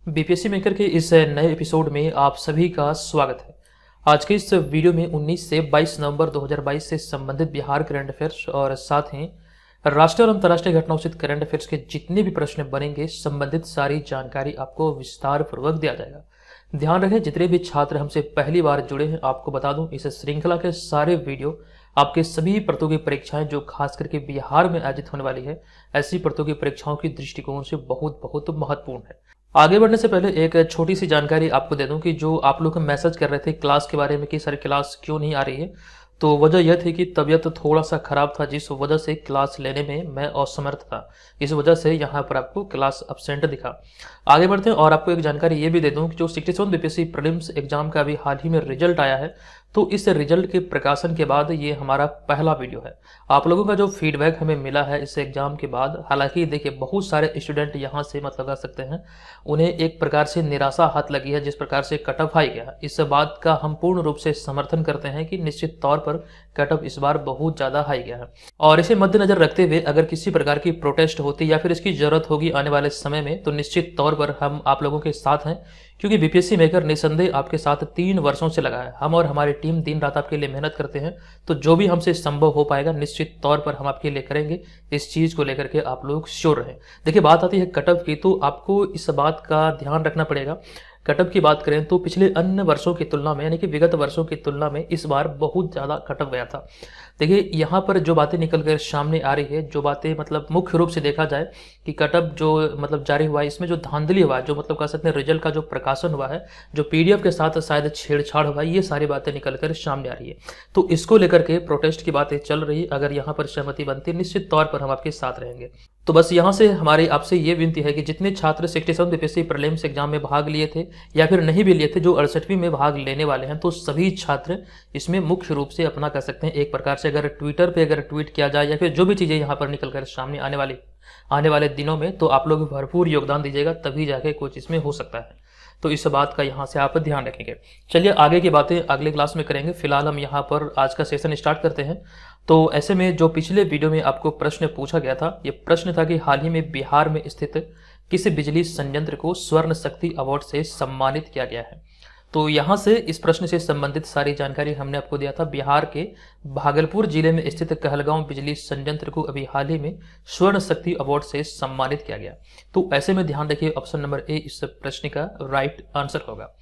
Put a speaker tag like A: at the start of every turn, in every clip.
A: BPSC maker के इस नए एपिसोड में आप सभी का स्वागत है। आज के इस वीडियो में 19 से 22 नवंबर 2022 से संबंधित बिहार करंट अफेयर्स और साथ ही राष्ट्रीय और अंतर्राष्ट्रीय घटनाओं से करंट अफेयर्स के जितने भी प्रश्न बनेंगे संबंधित सारी जानकारी आपको विस्तार पूर्वक दिया जाएगा। ध्यान रखें, जितने भी छात्र हमसे पहली बार जुड़े हैं आपको बता दूं, इस श्रृंखला के सारे वीडियो आपके सभी प्रतियोगी परीक्षाएं जो खास करके बिहार में आयोजित होने वाली है, ऐसी प्रतियोगी परीक्षाओं की दृष्टिकोण से बहुत बहुत महत्वपूर्ण है। आगे बढ़ने से पहले एक छोटी सी जानकारी आपको दे दूं कि जो आप लोग मैसेज कर रहे थे क्लास के बारे में कि सर क्लास क्यों नहीं आ रही है, तो वजह यह थी कि तबीयत थोड़ा सा खराब था, जिस वजह से क्लास लेने में मैं असमर्थ था। इस वजह से यहाँ पर आपको क्लास अब्सेंट दिखा। आगे बढ़ते हैं और आपको एक जानकारी ये भी दे दूं कि जो 67 बीपीएससी प्रीलिम्स एग्जाम का अभी हाल ही में रिजल्ट आया है, तो इस रिजल्ट के प्रकाशन के बाद ये हमारा पहला वीडियो है। आप लोगों का जो फीडबैक हमें मिला है इस एग्जाम के बाद, हालांकि देखिए बहुत सारे स्टूडेंट यहाँ से मतलब कह सकते हैं उन्हें एक प्रकार से निराशा हाथ लगी है जिस प्रकार से कट ऑफ हाई गया। इस बात का हम पूर्ण रूप से समर्थन करते हैं कि निश्चित तौर पर कट ऑफ इस बार बहुत ज़्यादा हाई गया है और इसे मद्देनजर रखते हुए अगर किसी प्रकार की प्रोटेस्ट होती या फिर इसकी जरूरत होगी आने वाले समय में, तो निश्चित तौर पर हम आप लोगों के साथ हैं, क्योंकि बीपीएससी मेकर निसंदेह आपके साथ 3 वर्षों से लगा है। हम और हमारी टीम दिन रात आपके लिए मेहनत करते हैं, तो जो भी हमसे संभव हो पाएगा निश्चित तौर पर हम आपके लिए करेंगे। इस चीज़ को लेकर के आप लोग श्योर रहें। देखिए बात आती है कट ऑफ की, तो आपको इस बात का ध्यान रखना पड़ेगा। कट ऑफ की बात करें तो पिछले अन्य वर्षों की तुलना में यानी कि विगत वर्षों की तुलना में इस बार बहुत ज़्यादा कट ऑफ गया था। देखिए यहाँ पर जो बातें निकल कर सामने आ रही है, जो बातें मतलब मुख्य रूप से देखा जाए कि कट ऑफ जो मतलब जारी हुआ है, इसमें जो धांधली हुआ है, जो मतलब कह सकते हैं रिजल्ट का जो प्रकाशन हुआ है, जो पीडीएफ के साथ शायद छेड़छाड़ हुआ है, ये सारी बातें निकल कर सामने आ रही है। तो इसको लेकर के प्रोटेस्ट की बातें चल रही है। अगर यहाँ पर सहमति बनती है निश्चित तौर पर हम आपके साथ रहेंगे। तो बस यहाँ से हमारी आपसे ये विनती है कि जितने छात्र 67 बीपीएससी प्रीलिम्स एग्जाम में भाग लिए थे या फिर नहीं भी लिए थे, जो 68वीं में भाग लेने वाले हैं, तो सभी छात्र इसमें मुख्य रूप से अपना कह सकते हैं एक प्रकार से अगर ट्विटर पे अगर ट्वीट किया जाए या फिर जो भी चीज़ें यहाँ पर निकल कर सामने आने वाले दिनों में, तो आप लोग भरपूर योगदान दीजिएगा, तभी जाके कुछ इसमें हो सकता है। तो इस बात का यहाँ से आप ध्यान रखेंगे। चलिए आगे की बातें अगले क्लास में करेंगे। फिलहाल हम यहाँ पर आज का सेशन स्टार्ट करते हैं। तो ऐसे में जो पिछले वीडियो में आपको प्रश्न पूछा गया था, ये प्रश्न था कि हाल ही में बिहार में स्थित किस बिजली संयंत्र को स्वर्ण शक्ति अवार्ड से सम्मानित किया गया है। तो यहाँ से इस प्रश्न से संबंधित सारी जानकारी हमने आपको दिया था। बिहार के भागलपुर जिले में स्थित कहलगांव बिजली संयंत्र को अभी हाल ही में स्वर्ण शक्ति अवार्ड से सम्मानित किया गया। तो ऐसे में ध्यान रखिए, ऑप्शन नंबर ए इस प्रश्न का राइट आंसर होगा।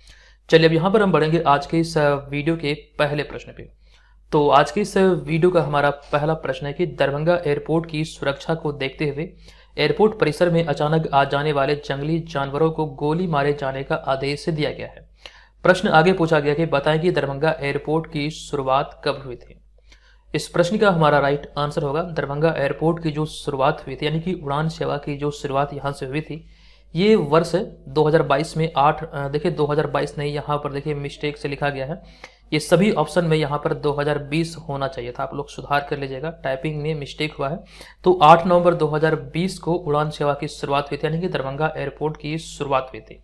A: चलिए अब यहाँ पर हम बढ़ेंगे आज के इस वीडियो के पहले प्रश्न पे। तो आज के इस वीडियो का हमारा पहला प्रश्न है कि दरभंगा एयरपोर्ट की सुरक्षा को देखते हुए एयरपोर्ट परिसर में अचानक आ जाने वाले जंगली जानवरों को गोली मारे जाने का आदेश दिया गया है। प्रश्न आगे पूछा गया कि बताएं कि दरभंगा एयरपोर्ट की शुरुआत कब हुई थी। इस प्रश्न का हमारा राइट आंसर होगा दरभंगा एयरपोर्ट की जो शुरुआत हुई थी, यानी कि उड़ान सेवा की जो शुरुआत यहाँ से हुई थी, ये वर्ष 2022 में 8 देखिए 2022 नहीं, यहाँ पर देखिए मिस्टेक से लिखा गया है। ये सभी ऑप्शन में यहाँ पर 2020 होना चाहिए था, आप लोग सुधार कर लीजिएगा, टाइपिंग में मिस्टेक हुआ है। तो 8 नवंबर 2020 को उड़ान सेवा की शुरुआत हुई थी, यानी कि दरभंगा एयरपोर्ट की शुरुआत हुई थी।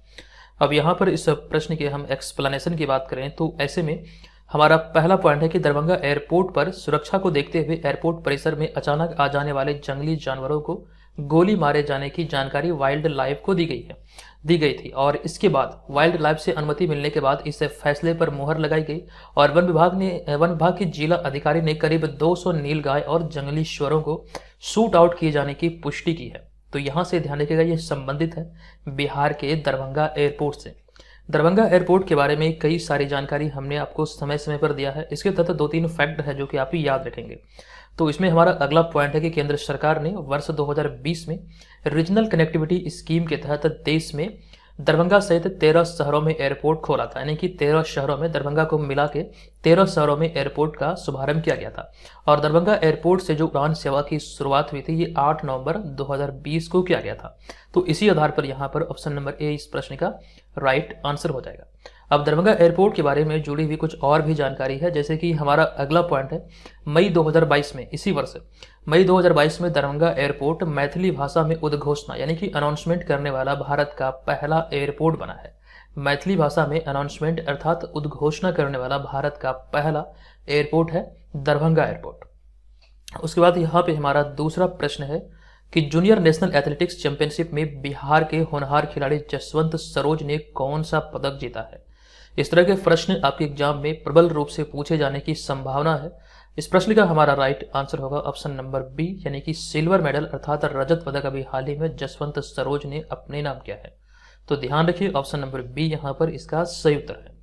A: अब यहाँ पर इस प्रश्न के हम एक्सप्लेनेशन की बात करें तो ऐसे में हमारा पहला पॉइंट है कि दरभंगा एयरपोर्ट पर सुरक्षा को देखते हुए एयरपोर्ट परिसर में अचानक आ जाने वाले जंगली जानवरों को गोली मारे जाने की जानकारी वाइल्ड लाइफ को दी गई थी और इसके बाद वाइल्ड लाइफ से अनुमति मिलने के बाद इस फैसले पर मुहर लगाई गई और वन विभाग के जिला अधिकारी ने करीब 200 नीलगाय और जंगली सुअरों को शूट आउट किए जाने की पुष्टि की है। तो यहाँ से ध्यान रखिएगा, ये संबंधित है बिहार के दरभंगा एयरपोर्ट से। दरभंगा एयरपोर्ट के बारे में कई सारी जानकारी हमने आपको समय समय पर दिया है। इसके तहत 2-3 फैक्ट है जो कि आप ही याद रखेंगे। तो इसमें हमारा अगला पॉइंट है कि केंद्र सरकार ने वर्ष 2020 में रीजनल कनेक्टिविटी स्कीम के तहत देश में दरभंगा सहित 13 शहरों में एयरपोर्ट खोला था, यानी कि 13 शहरों में दरभंगा को मिला के 13 शहरों में एयरपोर्ट का शुभारंभ किया गया था। और दरभंगा एयरपोर्ट से जो उड़ान सेवा की शुरुआत हुई थी ये 8 नवंबर 2020 को किया गया था। तो इसी आधार पर यहाँ पर ऑप्शन नंबर ए इस प्रश्न का राइट आंसर हो जाएगा। अब दरभंगा एयरपोर्ट के बारे में जुड़ी हुई कुछ और भी जानकारी है, जैसे कि हमारा अगला पॉइंट है मई 2022 में, इसी वर्ष मई 2022 में दरभंगा एयरपोर्ट मैथिली भाषा में उद्घोषणा यानी कि अनाउंसमेंट करने वाला भारत का पहला एयरपोर्ट बना है। मैथिली भाषा में अनाउंसमेंट अर्थात उद्घोषणा करने वाला भारत का पहला एयरपोर्ट है दरभंगा एयरपोर्ट। उसके बाद यहाँ पे हमारा दूसरा प्रश्न है कि जूनियर नेशनल एथलेटिक्स चैंपियनशिप में बिहार के होनहार खिलाड़ी जसवंत सरोज ने कौन सा पदक जीता है। इस तरह के प्रश्न आपके एग्जाम में प्रबल रूप से पूछे जाने की संभावना है। इस प्रश्न का हमारा राइट आंसर होगा ऑप्शन नंबर बी, यानी कि सिल्वर मेडल अर्थात रजत पदक अभी हाल ही में जसवंत सरोज ने अपने नाम किया है। तो ध्यान रखिए ऑप्शन नंबर बी यहाँ पर इसका सही उत्तर है।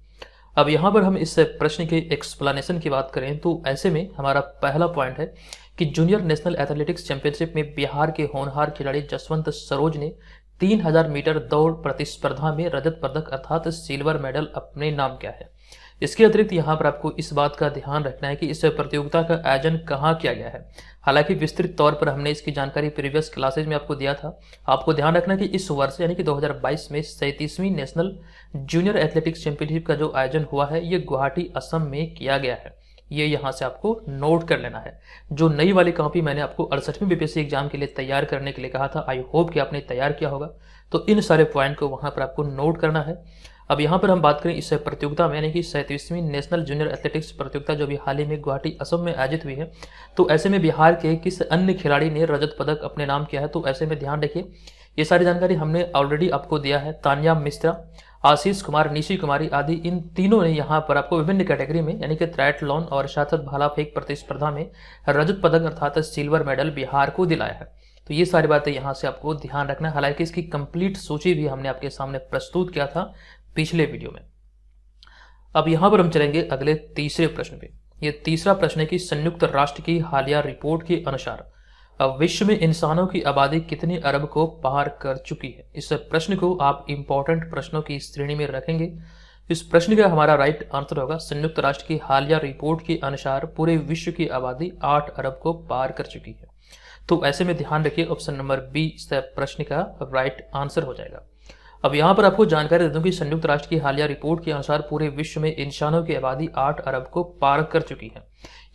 A: अब यहाँ पर हम इस प्रश्न के एक्सप्लेनेशन की बात करें तो ऐसे में हमारा पहला पॉइंट है कि जूनियर नेशनल एथलेटिक्स चैंपियनशिप में बिहार के होनहार खिलाड़ी जसवंत सरोज ने 3000 मीटर दौड़ प्रतिस्पर्धा में रजत पदक अर्थात सिल्वर मेडल अपने नाम किया है। इसके अतिरिक्त यहाँ पर आपको इस बात का ध्यान रखना है कि इस प्रतियोगिता का आयोजन कहाँ किया गया है। हालांकि विस्तृत तौर पर हमने इसकी जानकारी प्रीवियस क्लासेज में आपको दिया था। आपको ध्यान रखना है कि इस वर्ष यानी कि 2022 में 37वीं नेशनल जूनियर एथलेटिक्स चैंपियनशिप का जो आयोजन हुआ है ये गुवाहाटी असम में किया गया है। ये यहाँ से आपको नोट कर लेना है। जो नई वाली कॉपी मैंने आपको 68वीं बीपीएससी एग्जाम के लिए तैयार करने के लिए कहा था, आई होप कि आपने तैयार किया होगा। तो इन सारे पॉइंट को वहाँ पर आपको नोट करना है। अब यहाँ पर हम बात करें इस प्रतियोगिता में यानी कि 37वीं नेशनल जूनियर एथलेटिक्स प्रतियोगिता जो भी हाल ही में गुवाहाटी असम में आयोजित हुई है, तो ऐसे में बिहार के किस अन्य खिलाड़ी ने रजत पदक अपने नाम किया है। तो ऐसे में ध्यान रखिए, ये सारी जानकारी हमने ऑलरेडी आपको दिया है। तानिया मिश्रा, आशीष कुमार, निशी कुमारी आदि इन तीनों ने यहाँ पर आपको विभिन्न कैटेगरी में यानी कि ट्रायथलॉन और साथ भाला फेंक प्रतिस्पर्धा में रजत पदक अर्थात सिल्वर मेडल बिहार को दिलाया है। तो ये सारी बातें यहाँ से आपको ध्यान रखना है। हालांकि इसकी कंप्लीट सूची भी हमने आपके सामने प्रस्तुत किया था पिछले वीडियो में। अब यहाँ पर हम चलेंगे अगले तीसरे प्रश्न पे। ये तीसरा प्रश्न है कि संयुक्त राष्ट्र की हालिया रिपोर्ट के अनुसार अब विश्व में इंसानों की आबादी कितने अरब को पार कर चुकी है। इस प्रश्न को आप इंपॉर्टेंट प्रश्नों की श्रेणी में रखेंगे। इस प्रश्न का हमारा राइट आंसर होगा संयुक्त राष्ट्र की हालिया रिपोर्ट के अनुसार पूरे विश्व की आबादी 8 अरब को पार कर चुकी है। तो ऐसे में ध्यान रखिए ऑप्शन नंबर बी इस प्रश्न का राइट आंसर हो जाएगा। अब यहाँ पर आपको जानकारी दे दूं कि संयुक्त राष्ट्र की हालिया रिपोर्ट के अनुसार पूरे विश्व में इंसानों की आबादी 8 अरब को पार कर चुकी है।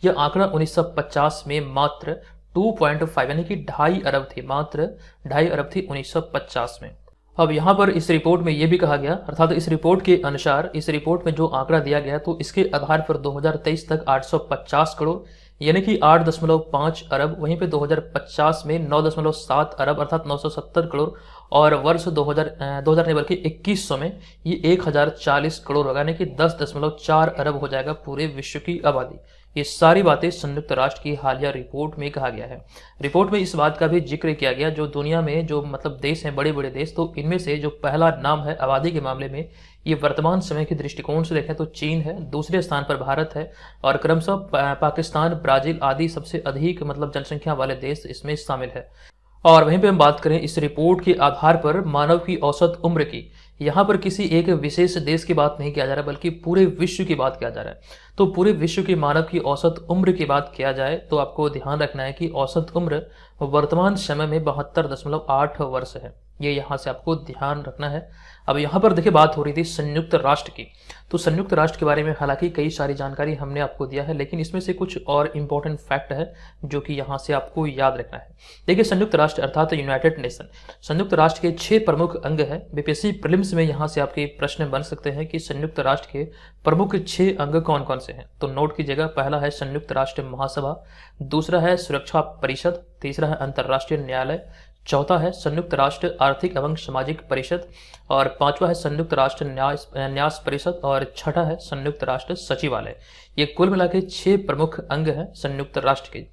A: यह आंकड़ा 1950 में मात्र 2.5 यानी कि 2.5 अरब थी, मात्र 2.5 अरब थी 1950 में। अब यहाँ पर इस रिपोर्ट में यह भी कहा गया, अर्थात इस रिपोर्ट के अनुसार इस रिपोर्ट में जो आंकड़ा दिया गया तो इसके आधार पर 2023 तक 850 करोड़ यानी कि 8.5 अरब, वहीं पे 2050 में 9.7 अरब अर्थात 970 करोड़ और वर्ष 2000 नहीं बल्कि 2100 में ये 1040 करोड़ होगा यानी कि 10.4 अरब हो जाएगा पूरे विश्व की आबादी। ये सारी बातें संयुक्त राष्ट्र की हालिया रिपोर्ट में कहा गया है। रिपोर्ट में इस बात का भी जिक्र किया गया जो दुनिया में जो मतलब देश हैं, बड़े बड़े देश, तो इनमें से जो पहला नाम है आबादी के मामले में ये वर्तमान समय के दृष्टिकोण से देखें तो चीन है, दूसरे स्थान पर भारत है और क्रमशः पाकिस्तान, ब्राजील आदि सबसे अधिक मतलब जनसंख्या वाले देश इसमें शामिल है। और वहीं पे हम बात करें इस रिपोर्ट के आधार पर मानव की औसत उम्र की, यहाँ पर किसी एक विशेष देश की बात नहीं किया जा रहा बल्कि पूरे विश्व की बात किया जा रहा है। तो पूरे विश्व की मानव की औसत उम्र की बात किया जाए तो आपको ध्यान रखना है कि औसत उम्र वर्तमान समय में 72.8 वर्ष है। ये यहाँ से आपको ध्यान रखना है। अब यहाँ पर देखिए बात हो रही थी संयुक्त राष्ट्र की, तो संयुक्त राष्ट्र के बारे में हालांकि कई सारी जानकारी हमने आपको दिया है, लेकिन इसमें से कुछ और इंपॉर्टेंट फैक्ट है जो कि यहाँ से आपको याद रखना है। देखिए संयुक्त राष्ट्र अर्थात यूनाइटेड नेशन, संयुक्त राष्ट्र के 6 प्रमुख अंग है। बीपीएससी प्रीलिम्स में यहाँ से आपके प्रश्न बन सकते हैं कि संयुक्त राष्ट्र के प्रमुख 6 अंग कौन कौन से हैं। तो नोट कीजिएगा, पहला है संयुक्त राष्ट्र महासभा, दूसरा है सुरक्षा परिषद, तीसरा है अंतर्राष्ट्रीय न्यायालय, चौथा है संयुक्त राष्ट्र आर्थिक एवं सामाजिक परिषद और पांचवा है संयुक्त राष्ट्र न्यास परिषद और छठा है संयुक्त राष्ट्र सचिवालय। ये कुल मिला के 6 प्रमुख अंग हैं संयुक्त राष्ट्र के।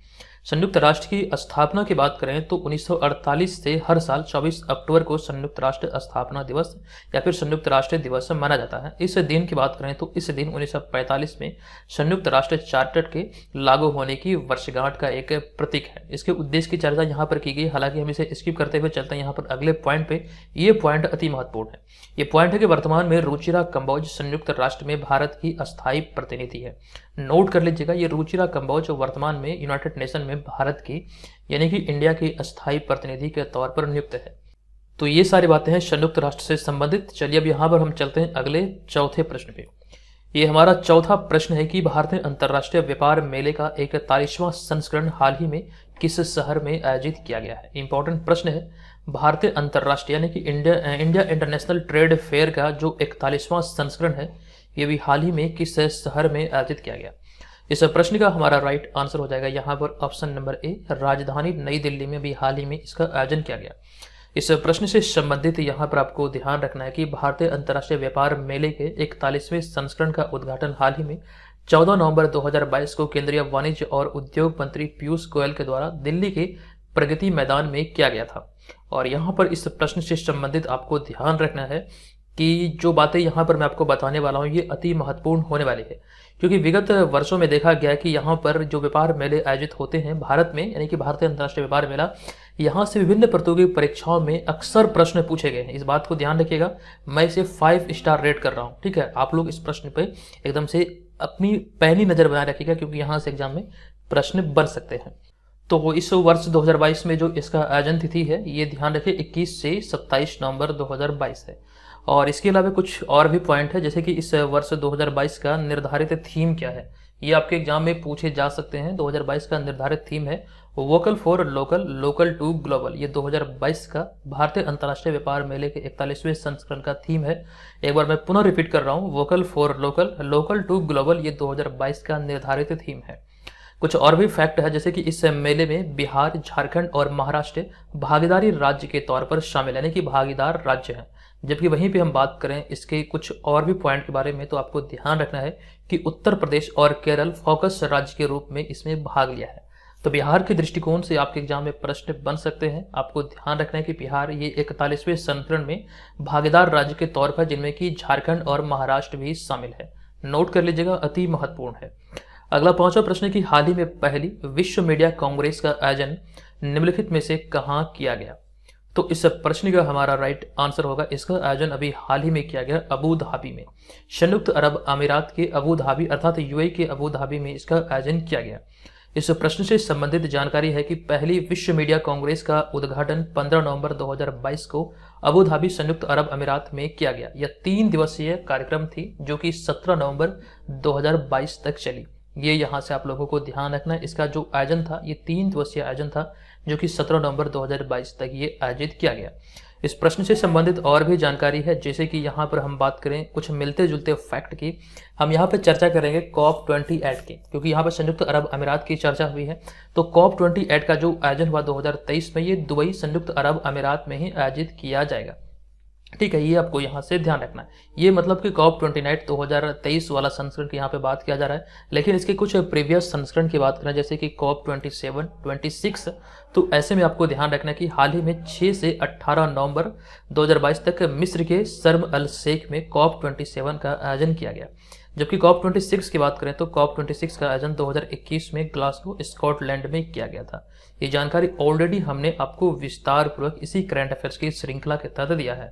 A: संयुक्त राष्ट्र की स्थापना की बात करें तो 1948 से हर साल 24 अक्टूबर को संयुक्त राष्ट्र स्थापना दिवस या फिर संयुक्त राष्ट्र दिवस माना जाता है। इस दिन की बात करें तो इस दिन 1945 में संयुक्त राष्ट्र चार्टर के लागू होने की वर्षगांठ का एक प्रतीक है। इसके उद्देश्य की चर्चा यहाँ पर की गई, हालांकि हम इसे स्किप करते हुए चलते हैं यहाँ पर अगले पॉइंट पे। ये पॉइंट अति महत्वपूर्ण है। ये पॉइंट है कि वर्तमान में रुचिरा कंबोज संयुक्त राष्ट्र में भारत की अस्थायी प्रतिनिधि है। नोट कर लीजिएगा, ये रुचिरा कंबोज वर्तमान में यूनाइटेड नेशन में भारत की यानी कि इंडिया की अस्थायी प्रतिनिधि के तौर पर नियुक्त है। तो ये सारी बातें हैं संयुक्त राष्ट्र से संबंधित। चलिए अब यहाँ पर हम चलते हैं अगले चौथे प्रश्न पे। ये हमारा चौथा प्रश्न है कि भारतीय अंतर्राष्ट्रीय व्यापार मेले का 41वां संस्करण हाल ही में किस शहर में आयोजित किया गया है। इंपॉर्टेंट प्रश्न है। भारतीय अंतर्राष्ट्रीय यानी कि इंडिया इंटरनेशनल ट्रेड फेयर का जो 41वां संस्करण है ये भी हाल ही में किस शहर में आयोजित किया गया। इस प्रश्न का हमारा राइट आंसर हो जाएगा यहाँ पर ऑप्शन नंबर ए, राजधानी नई दिल्ली में भी हाल ही में इसका आयोजन किया गया। इस प्रश्न से संबंधित यहाँ पर आपको ध्यान रखना है कि भारतीय अंतर्राष्ट्रीय व्यापार मेले के 41वें संस्करण का उद्घाटन हाल ही में 14 नवंबर 2022 को केंद्रीय वाणिज्य और उद्योग मंत्री पीयूष गोयल के द्वारा दिल्ली के प्रगति मैदान में किया गया था। और यहाँ पर इस प्रश्न से संबंधित आपको ध्यान रखना है कि जो बातें यहाँ पर मैं आपको बताने वाला हूँ ये अति महत्वपूर्ण होने वाली है, क्योंकि विगत वर्षों में देखा गया कि यहाँ पर जो व्यापार मेले आयोजित होते हैं भारत में, यानी कि भारतीय अंतर्राष्ट्रीय व्यापार मेला, यहाँ से विभिन्न प्रतियोगी परीक्षाओं में अक्सर प्रश्न पूछे गए हैं। इस बात को ध्यान रखिएगा, मैं इसे 5 स्टार रेट कर रहा हूँ, ठीक है। आप लोग इस प्रश्न पे एकदम से अपनी पैनी नजर बनाए रखिएगा, क्योंकि यहाँ से एग्जाम में प्रश्न बन सकते हैं। तो इस वर्ष 2022 में जो इसका आयोजन तिथि है ये ध्यान रखिए 21 से 27 नवंबर 2022 है। और इसके अलावा कुछ और भी पॉइंट है, जैसे कि इस वर्ष 2022 का निर्धारित थीम क्या है, ये आपके एग्जाम में पूछे जा सकते हैं। 2022 का निर्धारित थीम है vocal for local, local to global. ये 2022 का भारतीय अंतर्राष्ट्रीय व्यापार मेले के 41वें संस्करण का थीम है। एक बार मैं पुनः रिपीट कर रहा हूँ, vocal for local, local to global, ये 2022 का निर्धारित थीम है। कुछ और भी फैक्ट है, जैसे कि इस मेले में बिहार, झारखंड और महाराष्ट्र भागीदारी राज्य के तौर पर शामिल, यानी कि भागीदार राज्य हैं। जबकि वहीं पे हम बात करें इसके कुछ और भी पॉइंट के बारे में, तो आपको ध्यान रखना है कि उत्तर प्रदेश और केरल फोकस राज्य के रूप में इसमें भाग लिया है। तो बिहार के दृष्टिकोण से आपके एग्जाम में प्रश्न बन सकते हैं। आपको ध्यान रखना है कि बिहार ये 41वें संस्करण में भागीदार राज्य के तौर पर, जिनमें कि झारखंड और महाराष्ट्र भी शामिल है। नोट कर लीजिएगा, अति महत्वपूर्ण है। अगला 5वां प्रश्न है कि हाल ही में पहली विश्व मीडिया कांग्रेस का आयोजन निम्नलिखित में से कहाँ किया गया। तो इस प्रश्न का हमारा राइट आंसर होगा, इसका आयोजन अभी हाल ही में किया गया अबू धाबी में, संयुक्त अरब अमीरात के अबू धाबी अर्थात यूएई के अबू धाबी में इसका आयोजन किया गया। इस प्रश्न से संबंधित जानकारी है कि पहली विश्व मीडिया कांग्रेस का उद्घाटन 15 नवंबर 2022 को अबू धाबी संयुक्त अरब अमीरात में किया गया। यह 3 दिवसीय कार्यक्रम थी जो कि 17 नवंबर 2022 तक चली। ये यहाँ से आप लोगों को ध्यान रखना है, इसका जो आयोजन था ये 3 दिवसीय आयोजन था जो कि 17 नवंबर 2022 तक ये आयोजित किया गया। इस प्रश्न से संबंधित और भी जानकारी है, जैसे कि यहाँ पर हम बात करें कुछ मिलते जुलते फैक्ट की, हम यहाँ पर चर्चा करेंगे COP28 की, क्योंकि यहाँ पर संयुक्त अरब अमीरात की चर्चा हुई है। तो COP28 का जो आयोजन हुआ 2023 में, ये दुबई संयुक्त अरब अमीरात में ही आयोजित किया जाएगा, ठीक है। ये आपको यहाँ से ध्यान रखना है। ये मतलब कि COP28 2023 वाला संस्करण की यहाँ पे बात किया जा रहा है, लेकिन इसके कुछ प्रीवियस संस्करण की बात करें जैसे कि COP27, 26, तो ऐसे में आपको ध्यान रखना है कि हाल ही में 6 से 18 नवंबर 2022 तक मिस्र के शर्म अल शेख में COP27 का आयोजन किया गया। जबकि COP26 की बात करें तो COP26 का आयोजन 2021 में ग्लासगो स्कॉटलैंड में किया गया था। ये जानकारी ऑलरेडी हमने आपको विस्तार पूर्वक इसी करंट अफेयर्स की श्रृंखला के तहत दिया है।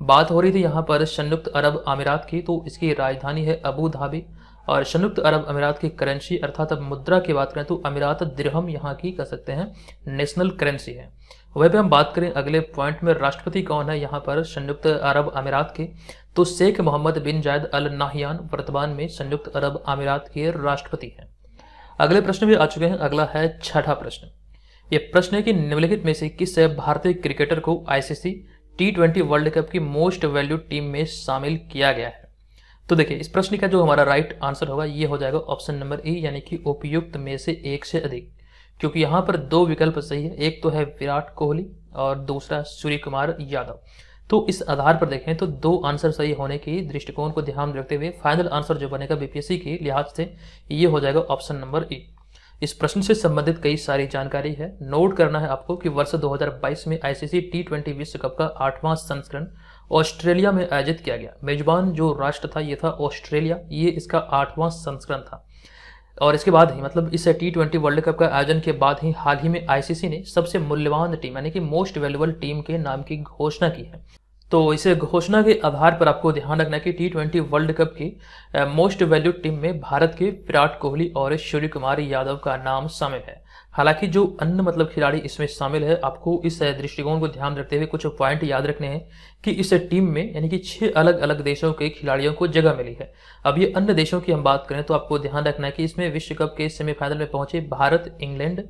A: बात हो रही थी यहाँ पर संयुक्त अरब अमीरात की, तो इसकी राजधानी है अबू धाबी, और संयुक्त अरब अमीरात की करेंसी अर्थात मुद्रा की बात करें तो अमीरात दिरहम यहाँ की कह सकते हैं नेशनल करेंसी है। वहीं पे हम बात करें अगले पॉइंट में, राष्ट्रपति कौन है यहाँ पर संयुक्त अरब अमीरात के, तो शेख मोहम्मद बिन जायद अल नाहियान वर्तमान में संयुक्त अरब अमीरात के राष्ट्रपति हैं। अगले प्रश्न भी आ चुके हैं। अगला है 6वां प्रश्न। ये प्रश्न है कि निम्नलिखित में से किस भारतीय क्रिकेटर को ICC T20 वर्ल्ड कप की मोस्ट वैल्यूड टीम में शामिल किया गया है। तो देखिए, इस प्रश्न का जो हमारा राइट आंसर होगा ये हो जाएगा ऑप्शन नंबर ए, यानी कि उपयुक्त में से एक से अधिक, क्योंकि यहाँ पर 2 विकल्प सही है। एक तो है विराट कोहली और दूसरा सूर्य कुमार यादव। तो इस आधार पर देखें तो 2 आंसर सही होने की दृष्टिकोण को ध्यान में रखते हुए फाइनल आंसर जो बनेगा BPSC के लिहाज से ये हो जाएगा ऑप्शन नंबर ए। इस प्रश्न से संबंधित कई सारी जानकारी है। नोट करना है आपको कि वर्ष 2022 में ICC T20 विश्व कप का 8वां संस्करण ऑस्ट्रेलिया में आयोजित किया गया। मेजबान जो राष्ट्र था ये था ऑस्ट्रेलिया, ये इसका 8वां संस्करण था। और इसके बाद ही मतलब इस T20 वर्ल्ड कप का आयोजन के बाद ही हाल ही में ICC ने सबसे मूल्यवान टीम यानी कि मोस्ट वैल्यूएबल टीम के नाम की घोषणा की है। तो इस घोषणा के आधार पर आपको ध्यान रखना है कि T20 वर्ल्ड कप की मोस्ट वैल्यूड टीम में भारत के विराट कोहली और सूर्य कुमार यादव का नाम शामिल है। हालांकि जो अन्य मतलब खिलाड़ी इसमें शामिल है, आपको इस दृष्टिकोण को ध्यान रखते हुए कुछ पॉइंट याद रखने हैं कि इस टीम में यानी कि 6 अलग अलग देशों के खिलाड़ियों को जगह मिली है। अब ये अन्य देशों की हम बात करें तो आपको ध्यान रखना है कि इसमें विश्व कप के सेमीफाइनल में पहुंचे भारत, इंग्लैंड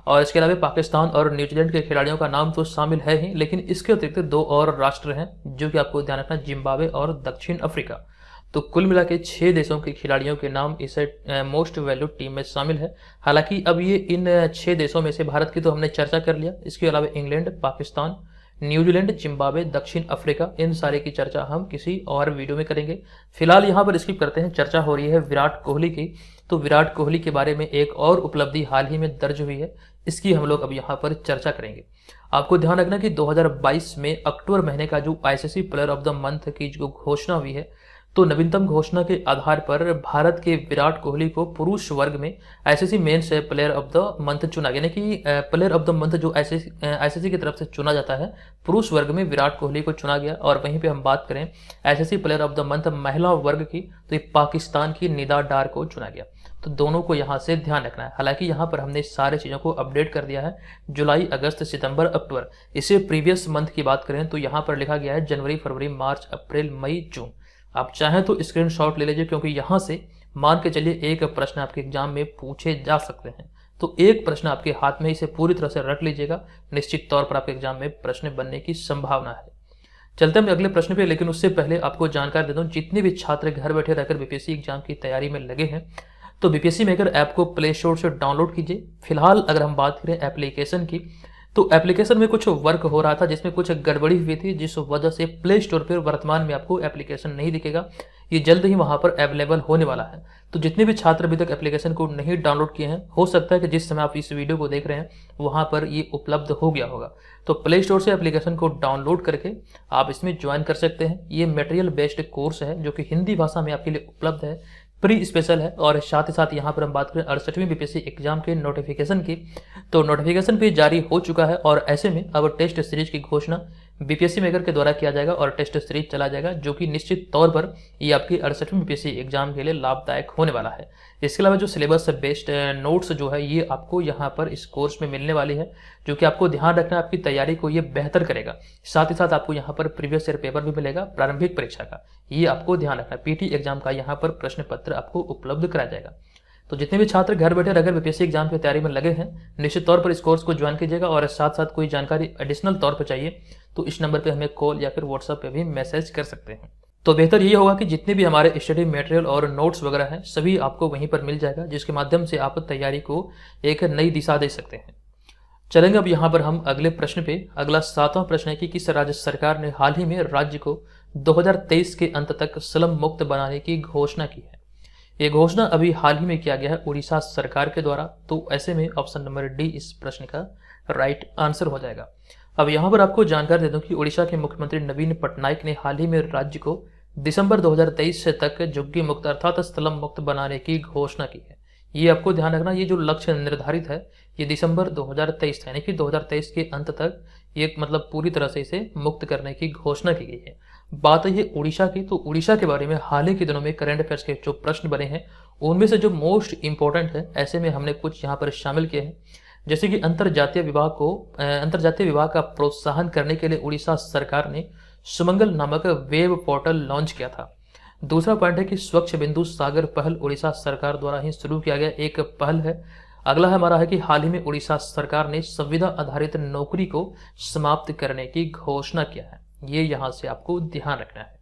A: और इसके अलावा पाकिस्तान और न्यूजीलैंड के खिलाड़ियों का नाम तो शामिल है ही, लेकिन इसके अतिरिक्त 2 और राष्ट्र हैं जो कि आपको ध्यान रखना, जिम्बाब्वे और दक्षिण अफ्रीका। तो कुल मिला के 6 देशों के खिलाड़ियों के नाम इस मोस्ट वैल्यूड टीम में शामिल है। हालांकि अब ये इन 6 देशों में से भारत की तो हमने चर्चा कर लिया, इसके अलावा इंग्लैंड, पाकिस्तान, न्यूजीलैंड, जिम्बाब्वे, दक्षिण अफ्रीका, इन सारे की चर्चा हम किसी और वीडियो में करेंगे। फिलहाल यहाँ पर स्किप करते हैं। चर्चा हो रही है विराट कोहली की, तो विराट कोहली के बारे में एक और उपलब्धि हाल ही में दर्ज हुई है, इसकी हम लोग अब यहाँ पर चर्चा करेंगे। आपको ध्यान रखना कि 2022 में अक्टूबर महीने का जो ICC player of the month की जो घोषणा हुई है, तो नवीनतम घोषणा के आधार पर भारत के विराट कोहली को पुरुष वर्ग में ICC men's player of the month चुना गया। यानी कि प्लेयर ऑफ द मंथ जो आईसीसी की तरफ से चुना जाता है, पुरुष वर्ग में विराट कोहली को चुना गया। और वहीं पे हम बात करें ICC player of the month महिला वर्ग की, तो ये पाकिस्तान की निदा डार को चुना गया। तो दोनों को यहाँ से ध्यान रखना है। हालांकि यहाँ पर हमने सारे चीज़ों को अपडेट कर दिया है, जुलाई, अगस्त, सितंबर, अक्टूबर। इसे प्रीवियस मंथ की बात करें तो यहाँ पर लिखा गया है जनवरी, फरवरी, मार्च, अप्रैल, मई, जून। आप चाहें तो स्क्रीनशॉट ले लीजिए, क्योंकि यहाँ से मान के चलिए एक प्रश्न आपके एग्जाम में पूछे जा सकते हैं। तो एक प्रश्न आपके हाथ में, इसे पूरी तरह से रख लीजिएगा, निश्चित तौर पर आपके एग्जाम में प्रश्न बनने की संभावना है। चलते हैं अगले प्रश्न पे, लेकिन उससे पहले आपको जानकारी दे दूं, जितने भी छात्र घर बैठे रहकर बीपीएससी एग्जाम की तैयारी में लगे हैं, तो बीपीएससी मेकर ऐप को प्ले स्टोर से डाउनलोड कीजिए। फिलहाल अगर हम बात करें एप्लीकेशन की, तो एप्लीकेशन में कुछ वर्क हो रहा था जिसमें कुछ गड़बड़ी हुई थी, जिस वजह से प्ले स्टोर पर वर्तमान में आपको एप्लीकेशन नहीं दिखेगा। ये जल्द ही वहां पर अवेलेबल होने वाला है। तो जितने भी छात्र अभी तक एप्लीकेशन को नहीं डाउनलोड किए हैं, हो सकता है कि जिस समय आप इस वीडियो को देख रहे हैं वहां पर ये उपलब्ध हो गया होगा। तो प्ले स्टोर से एप्लीकेशन को डाउनलोड करके आप इसमें ज्वाइन कर सकते हैं। ये मटेरियल बेस्ड कोर्स है जो कि हिंदी भाषा में आपके लिए उपलब्ध है, प्री स्पेशल है। और साथ ही साथ यहाँ पर हम बात करें 68वीं बीपीएससी एग्जाम के नोटिफिकेशन की, तो नोटिफिकेशन भी जारी हो चुका है। और ऐसे में अब टेस्ट सीरीज की घोषणा बीपीएससी मेकर के द्वारा किया जाएगा और टेस्ट सीरीज चला जाएगा, जो कि निश्चित तौर पर ये आपकी 68वीं बीपीएससी एग्जाम के लिए लाभदायक होने वाला है। इसके अलावा जो सिलेबस बेस्ड नोट्स जो है ये आपको यहाँ पर इस कोर्स में मिलने वाली है, जो कि आपको ध्यान रखना है, आपकी तैयारी को ये बेहतर करेगा। साथ ही साथ आपको यहाँ पर प्रीवियस ईयर पेपर भी मिलेगा प्रारंभिक परीक्षा का, ये आपको ध्यान रखना है। पीटी एग्जाम का यहाँ पर प्रश्न पत्र आपको उपलब्ध कराया जाएगा। तो जितने भी छात्र घर बैठे रहकर बीपीएससी एग्जाम की तैयारी में लगे हैं, निश्चित तौर पर इस कोर्स को ज्वाइन कीजिएगा। और साथ साथ कोई जानकारी एडिशनल तौर पर चाहिए तो इस नंबर पे हमें कॉल या फिर व्हाट्सएप पे भी मैसेज कर सकते हैं। तो बेहतर ये होगा कि जितने भी हमारे स्टडी मटेरियल और नोट्स वगैरह हैं सभी आपको वहीं पर मिल जाएगा, जिसके माध्यम से आप तैयारी को एक नई दिशा दे सकते हैं। चलेंगे अब यहाँ पर हम अगले प्रश्न पे। अगला 7वां प्रश्न है कि किस राज्य सरकार ने हाल ही में राज्य को 2023 के अंत तक स्लम मुक्त बनाने की घोषणा की है। ये घोषणा अभी हाल ही में किया गया है उड़ीसा सरकार के द्वारा। तो ऐसे में ऑप्शन नंबर डी इस प्रश्न का राइट आंसर हो जाएगा। अब यहाँ पर आपको जानकारी दे दूं कि उड़ीसा के मुख्यमंत्री नवीन पटनायक ने हाल ही में राज्य को दिसंबर 2023 से तक झुग्गी मुक्त अर्थात स्लम मुक्त बनाने की घोषणा की है। ये आपको ध्यान रखना, ये जो लक्ष्य निर्धारित है ये दिसंबर 2023 था, यानी कि 2023 के अंत तक ये मतलब पूरी तरह से इसे मुक्त करने की घोषणा की गई है। बात है ये उड़ीसा की, तो उड़ीसा के बारे में हाल ही के दिनों में करंट अफेयर्स के जो प्रश्न बने हैं उनमें से जो मोस्ट इंपॉर्टेंट है, ऐसे में हमने कुछ यहाँ पर शामिल किए हैं। जैसे कि अंतरजातीय विवाह का प्रोत्साहन करने के लिए उड़ीसा सरकार ने सुमंगल नामक वेब पोर्टल लॉन्च किया था। दूसरा पॉइंट है कि स्वच्छ बिंदु सागर पहल उड़ीसा सरकार द्वारा ही शुरू किया गया एक पहल है। अगला हमारा है कि हाल ही में उड़ीसा सरकार ने संविदा आधारित नौकरी को समाप्त करने की घोषणा किया है। ये यहाँ से आपको ध्यान रखना है।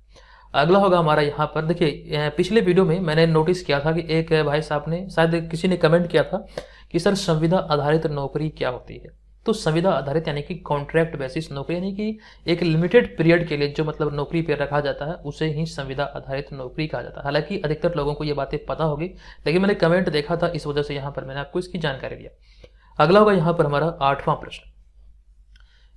A: अगला होगा हमारा यहाँ पर, देखिए पिछले वीडियो में मैंने नोटिस किया था कि एक भाई साहब ने, शायद किसी ने कमेंट किया था कि सर संविदा आधारित नौकरी क्या होती है। तो संविदा आधारित यानी कि कॉन्ट्रैक्ट बेसिस नौकरी, यानी कि एक लिमिटेड पीरियड के लिए जो मतलब नौकरी पे रखा जाता है उसे ही संविदा आधारित नौकरी कहा जाता है। हालांकि अधिकतर लोगों को ये बातें पता होगी, लेकिन मैंने कमेंट देखा था, इस वजह से यहाँ पर मैंने आपको इसकी जानकारी दिया। अगला होगा यहाँ पर हमारा 8वां प्रश्न।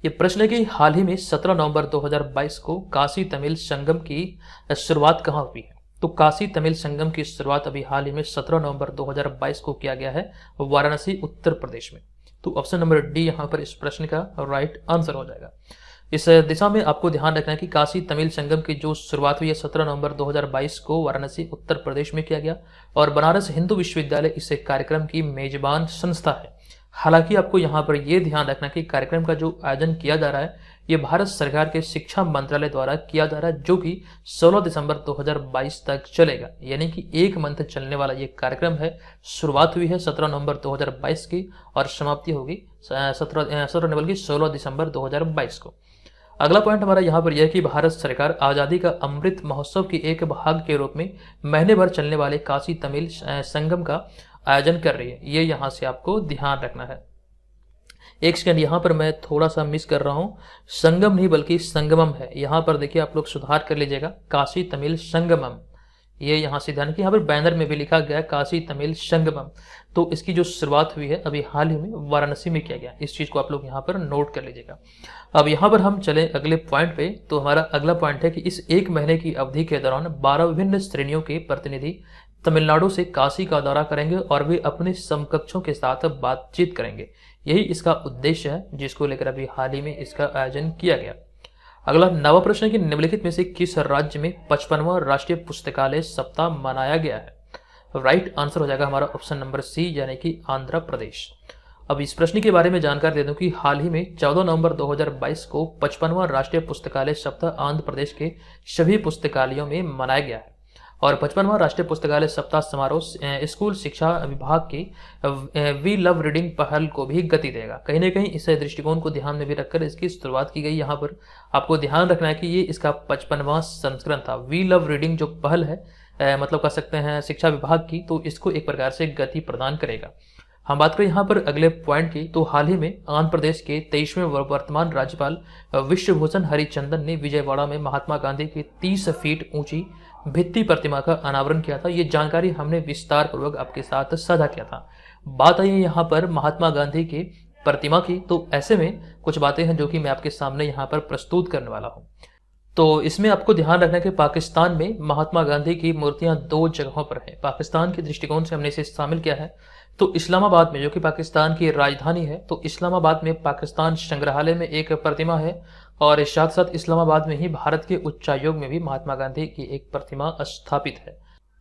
A: ये प्रश्न है कि हाल ही में 17 नवंबर 2022 को काशी तमिल संगम की शुरुआत कहाँ हुई है। तो काशी तमिल संगम की शुरुआत अभी हाल ही में 17 नवंबर 2022 को किया गया है वाराणसी, उत्तर प्रदेश में। तो ऑप्शन नंबर डी यहाँ पर इस प्रश्न का राइट आंसर हो जाएगा। इस दिशा में आपको ध्यान रखना है कि काशी तमिल संगम की जो शुरुआत हुई है 17 नवंबर 2022 को वाराणसी, उत्तर प्रदेश में किया गया। और बनारस हिंदू विश्वविद्यालय इस कार्यक्रम की मेजबान संस्था है। हालांकि आपको यहाँ पर यह ध्यान रखना कि कार्यक्रम का जो आयोजन किया जा रहा है ये भारत सरकार के शिक्षा मंत्रालय द्वारा किया जा रहा है, जो कि 16 दिसंबर 2022 तक चलेगा, यानी कि एक मंथ चलने वाला ये कार्यक्रम है। शुरुआत हुई है 17 नवंबर 2022 की और समाप्ति होगी 16 दिसंबर 2022 को। अगला पॉइंट हमारा यहाँ पर यह है कि भारत सरकार आज़ादी का अमृत महोत्सव के एक भाग के रूप में महीने भर चलने वाले काशी तमिल संगम का आयोजन कर रही है। ये यहाँ से आपको ध्यान रखना है। एक सेकंड, यहाँ पर मैं थोड़ा सा मिस कर रहा हूँ, संगम नहीं बल्कि संगमम है। यहाँ पर देखिए आप लोग सुधार कर लीजिएगा, काशी तमिल संगमम। ये यहाँ से ध्यान कि यहाँ पर बैनर में भी लिखा गया काशी तमिल संगमम। तो इसकी जो शुरुआत हुई है अभी हाल ही में वाराणसी में किया गया। इस चीज़ को आप लोग यहाँ पर नोट कर लीजिएगा। अब यहाँ पर हम चले अगले पॉइंट पे। तो हमारा अगला पॉइंट है कि इस एक महीने की अवधि के दौरान 12 विभिन्न श्रेणियों के प्रतिनिधि तमिलनाडु से काशी का दौरा करेंगे और वे अपने समकक्षों के साथ बातचीत करेंगे। यही इसका उद्देश्य है जिसको लेकर अभी हाल ही में इसका आयोजन किया गया। अगला 9वां प्रश्न है कि निम्नलिखित में से किस राज्य में 55वां राष्ट्रीय पुस्तकालय सप्ताह मनाया गया है। राइट आंसर हो जाएगा हमारा ऑप्शन नंबर सी, यानी कि आंध्र प्रदेश। अब इस प्रश्न के बारे में जानकारी दे दूं कि हाल ही में 14 नवंबर 2022 को 55वां राष्ट्रीय पुस्तकालय सप्ताह आंध्र प्रदेश के सभी पुस्तकालयों में मनाया गया है। और 55वां राष्ट्रीय पुस्तकालय सप्ताह समारोह स्कूल शिक्षा विभाग की वी लव रीडिंग पहल को भी गति देगा। कहीं ना कहीं इस दृष्टिकोण को ध्यान में भी रखकर इसकी शुरुआत की गई। यहाँ पर आपको ध्यान रखना है कि ये इसका 55वां संस्करण था। वी लव रीडिंग जो पहल है मतलब कह सकते हैं शिक्षा विभाग की, तो इसको एक प्रकार से गति प्रदान करेगा। हम बात करें यहाँ पर अगले पॉइंट की, तो हाल ही में आंध्र प्रदेश के 23वें वर्तमान राज्यपाल विश्वभूषण हरिचंदन ने विजयवाड़ा में महात्मा गांधी की 30 फीट ऊंची भित्ति प्रतिमा का अनावरण किया था। ये जानकारी हमने विस्तार पूर्वक आपके साथ साझा किया था। बात आई है यहाँ पर महात्मा गांधी की प्रतिमा की, तो ऐसे में कुछ बातें हैं जो कि मैं आपके सामने यहाँ पर प्रस्तुत करने वाला हूँ। तो इसमें आपको ध्यान रखना है कि पाकिस्तान में महात्मा गांधी की मूर्तियां 2 जगहों पर है। पाकिस्तान के दृष्टिकोण से हमने इसे शामिल किया है। तो इस्लामाबाद में, जो कि पाकिस्तान की राजधानी है, तो इस्लामाबाद में पाकिस्तान संग्रहालय में एक प्रतिमा है और साथ साथ इस्लामाबाद में ही भारत के उच्चायोग में भी महात्मा गांधी की एक प्रतिमा स्थापित है।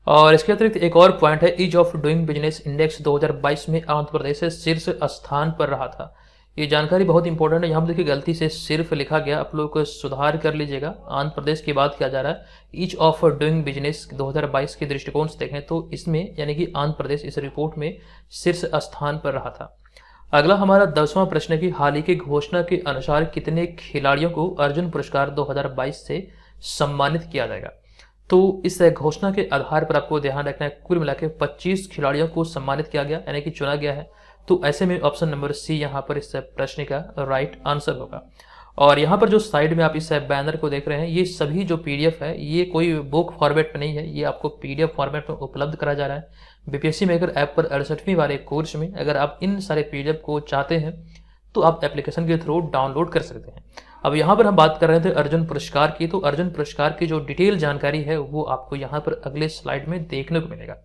A: और इसके अतिरिक्त एक और पॉइंट है, ease of doing business index 2022 में आंध्र प्रदेश शीर्ष स्थान पर रहा था। ये जानकारी बहुत इंपॉर्टेंट है। यहाँ पर देखिए गलती से सिर्फ लिखा गया, आप लोग सुधार कर लीजिएगा। आंध्र प्रदेश की बात किया जा रहा है। ईच ऑफ डूइंग बिजनेस 2022 के दृष्टिकोण से देखें तो इसमें यानी कि आंध्र प्रदेश इस रिपोर्ट में शीर्ष स्थान पर रहा था। अगला हमारा 10वां प्रश्न है कि हाल ही की घोषणा के अनुसार कितने खिलाड़ियों को अर्जुन पुरस्कार 2022 से सम्मानित किया जाएगा। तो इस घोषणा के आधार पर आपको ध्यान रखना है, कुल मिलाकर 25 खिलाड़ियों को सम्मानित किया गया यानी कि चुना गया है। तो ऐसे में ऑप्शन नंबर सी यहाँ पर इस प्रश्न का राइट आंसर होगा। और यहाँ पर जो साइड में आप इस बैनर को देख रहे हैं, ये सभी जो पीडीएफ है ये कोई बुक फॉर्मेट में नहीं है, ये आपको पीडीएफ फॉर्मेट में उपलब्ध करा जा रहा है बीपीएससी मेकर ऐप पर 68वीं वाले कोर्स में। अगर आप इन सारे पीडीएफ को चाहते हैं तो आप एप्लीकेशन के थ्रू डाउनलोड कर सकते हैं। अब यहाँ पर हम बात कर रहे थे अर्जुन पुरस्कार की, तो अर्जुन पुरस्कार की जो डिटेल जानकारी है वो आपको यहाँ पर अगले स्लाइड में देखने को मिलेगा।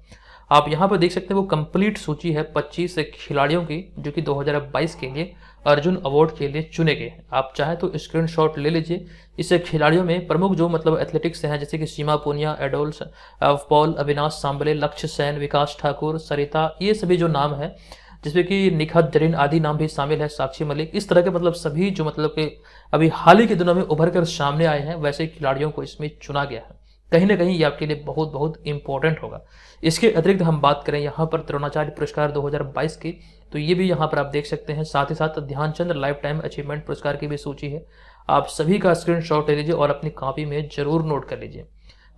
A: आप यहाँ पर देख सकते हैं वो कंप्लीट सूची है 25 खिलाड़ियों की जो कि 2022 के लिए अर्जुन अवार्ड के लिए चुने गए हैं। आप चाहे तो स्क्रीनशॉट ले लीजिए। इस खिलाड़ियों में प्रमुख जो मतलब एथलेटिक्स से हैं जैसे कि सीमा पूनिया, एडोल्स पॉल, अविनाश सांबले, लक्ष्य सेन, विकास ठाकुर, सरिता, ये सभी जो नाम है जिसमें कि निखत जरीन आदि नाम भी शामिल है, साक्षी मलिक, इस तरह के मतलब सभी जो मतलब कि अभी हाल ही के दिनों में उभर कर सामने आए हैं वैसे खिलाड़ियों को इसमें चुना गया है। कहीं ना कहीं ये आपके लिए बहुत बहुत इंपॉर्टेंट होगा। इसके अतिरिक्त हम बात करें यहाँ पर द्रोणाचार्य पुरस्कार 2022 की, तो ये भी यहाँ पर आप देख सकते हैं। साथ ही साथ ध्यानचंद लाइफ टाइम अचीवमेंट पुरस्कार की भी सूची है। आप सभी का स्क्रीनशॉट ले लीजिए और अपनी कॉपी में जरूर नोट कर लीजिए।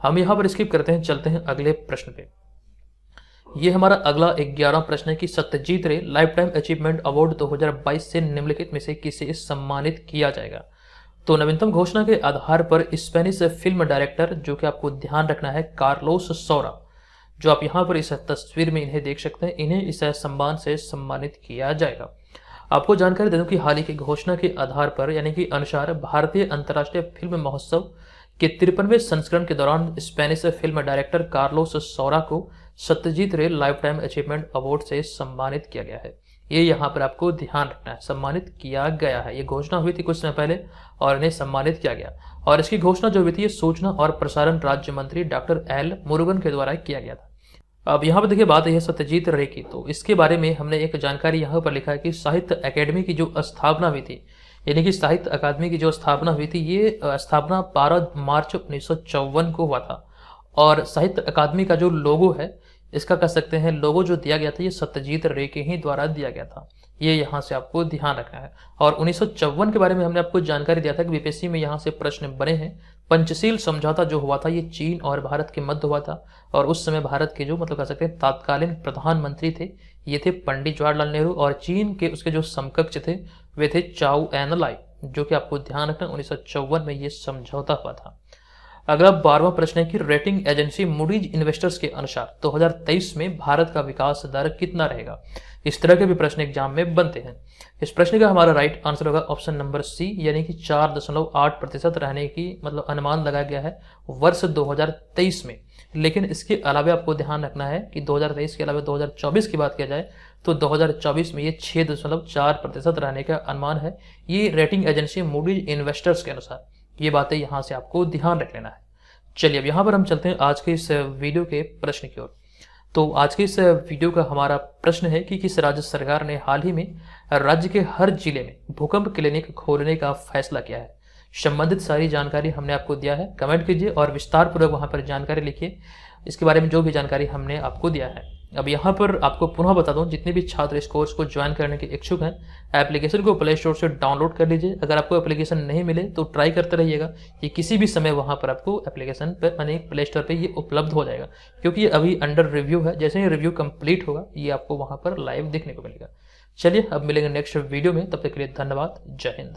A: हम यहाँ पर स्किप करते हैं, चलते हैं अगले प्रश्न पे। ये हमारा अगला 11वां प्रश्न है कि सत्यजीत रे लाइफ टाइम अचीवमेंट अवार्ड 2022 से निम्नलिखित में से किसे सम्मानित किया जाएगा। तो नवीनतम घोषणा के आधार पर स्पेनिश फिल्म डायरेक्टर जो कि आपको ध्यान रखना है कार्लोस सौरा, जो आप यहाँ पर इस तस्वीर में इन्हें देख सकते हैं, इन्हें इस सम्मान से सम्मानित किया जाएगा। आपको जानकारी दे दूं कि हाल ही की घोषणा के आधार पर यानी कि अनुसार भारतीय अंतर्राष्ट्रीय फिल्म महोत्सव के 53वें संस्करण के दौरान स्पेनिश फिल्म डायरेक्टर कार्लोस सौरा को सत्यजीत रे लाइफ टाइम अचीवमेंट अवार्ड से सम्मानित किया गया है। ये यहाँ पर आपको ध्यान रखना है, सम्मानित किया गया है। ये घोषणा हुई थी कुछ समय पहले और इन्हें सम्मानित किया गया। और इसकी घोषणा जो हुई थी सूचना और प्रसारण राज्य मंत्री डॉक्टर एल मुरुगन के द्वारा किया गया था। अब यहाँ पर देखिए बात है सत्यजीत रे की, तो इसके बारे में हमने एक जानकारी यहाँ पर लिखा है कि साहित्य अकेडमी की जो स्थापना हुई थी, यानी कि साहित्य अकादमी की जो स्थापना हुई थी, ये स्थापना 12 मार्च 1954 को हुआ था। और साहित्य अकादमी का जो लोगो है, इसका कह सकते हैं लोगो जो दिया गया था, ये सत्यजीत रे के ही द्वारा दिया गया था। ये यहाँ से आपको ध्यान रखना है। और 1954 के बारे में हमने आपको जानकारी दिया था कि बीपीएससी में यहाँ से प्रश्न बने हैं। पंचशील समझौता जो हुआ था ये चीन और भारत के मध्य हुआ था, और उस समय भारत के जो कह सकते हैं तत्कालीन प्रधानमंत्री थे ये थे पंडित जवाहरलाल नेहरू, और चीन के उसके जो समकक्ष थे वे थे चाउ एन लाई, जो कि आपको ध्यान रखना 1954 में ये समझौता हुआ था। अगला 12वां प्रश्न है कि रेटिंग एजेंसी मूडीज इन्वेस्टर्स के अनुसार 2023 में भारत का विकास दर कितना रहेगा। इस तरह के भी प्रश्न एग्जाम में बनते हैं। इस प्रश्न का हमारा राइट आंसर होगा ऑप्शन नंबर सी, यानी कि 4.8% रहने की अनुमान लगाया गया है वर्ष 2023 में। लेकिन इसके अलावा आपको ध्यान रखना है कि 2023 के अलावा 2024 की बात किया जाए तो 2024 में ये 6.4% रहने का अनुमान है, ये रेटिंग एजेंसी मूडीज इन्वेस्टर्स के अनुसार। ये बातें यहाँ से आपको ध्यान रख लेना है। चलिए अब यहाँ पर हम चलते हैं आज के इस वीडियो के प्रश्न की ओर। तो आज के इस वीडियो का हमारा प्रश्न है कि किस राज्य सरकार ने हाल ही में राज्य के हर जिले में भूकंप क्लिनिक खोलने का फैसला किया है। संबंधित सारी जानकारी हमने आपको दिया है, कमेंट कीजिए और विस्तार पूर्वक वहां पर जानकारी लिखिए इसके बारे में जो भी जानकारी हमने आपको दिया है। अब यहाँ पर आपको पुनः बता दूं, जितने भी छात्र इस कोर्स को ज्वाइन करने के इच्छुक हैं एप्लीकेशन को प्ले स्टोर से डाउनलोड कर लीजिए। अगर आपको एप्लीकेशन नहीं मिले तो ट्राई करते रहिएगा कि किसी भी समय वहाँ पर आपको एप्लीकेशन पर यानी प्ले स्टोर पर ये उपलब्ध हो जाएगा, क्योंकि ये अभी अंडर रिव्यू है। जैसे ही रिव्यू कंप्लीट होगा ये आपको वहाँ पर लाइव देखने को मिलेगा। चलिए अब मिलेंगे नेक्स्ट वीडियो में, तब तक के लिए धन्यवाद। जय हिंद।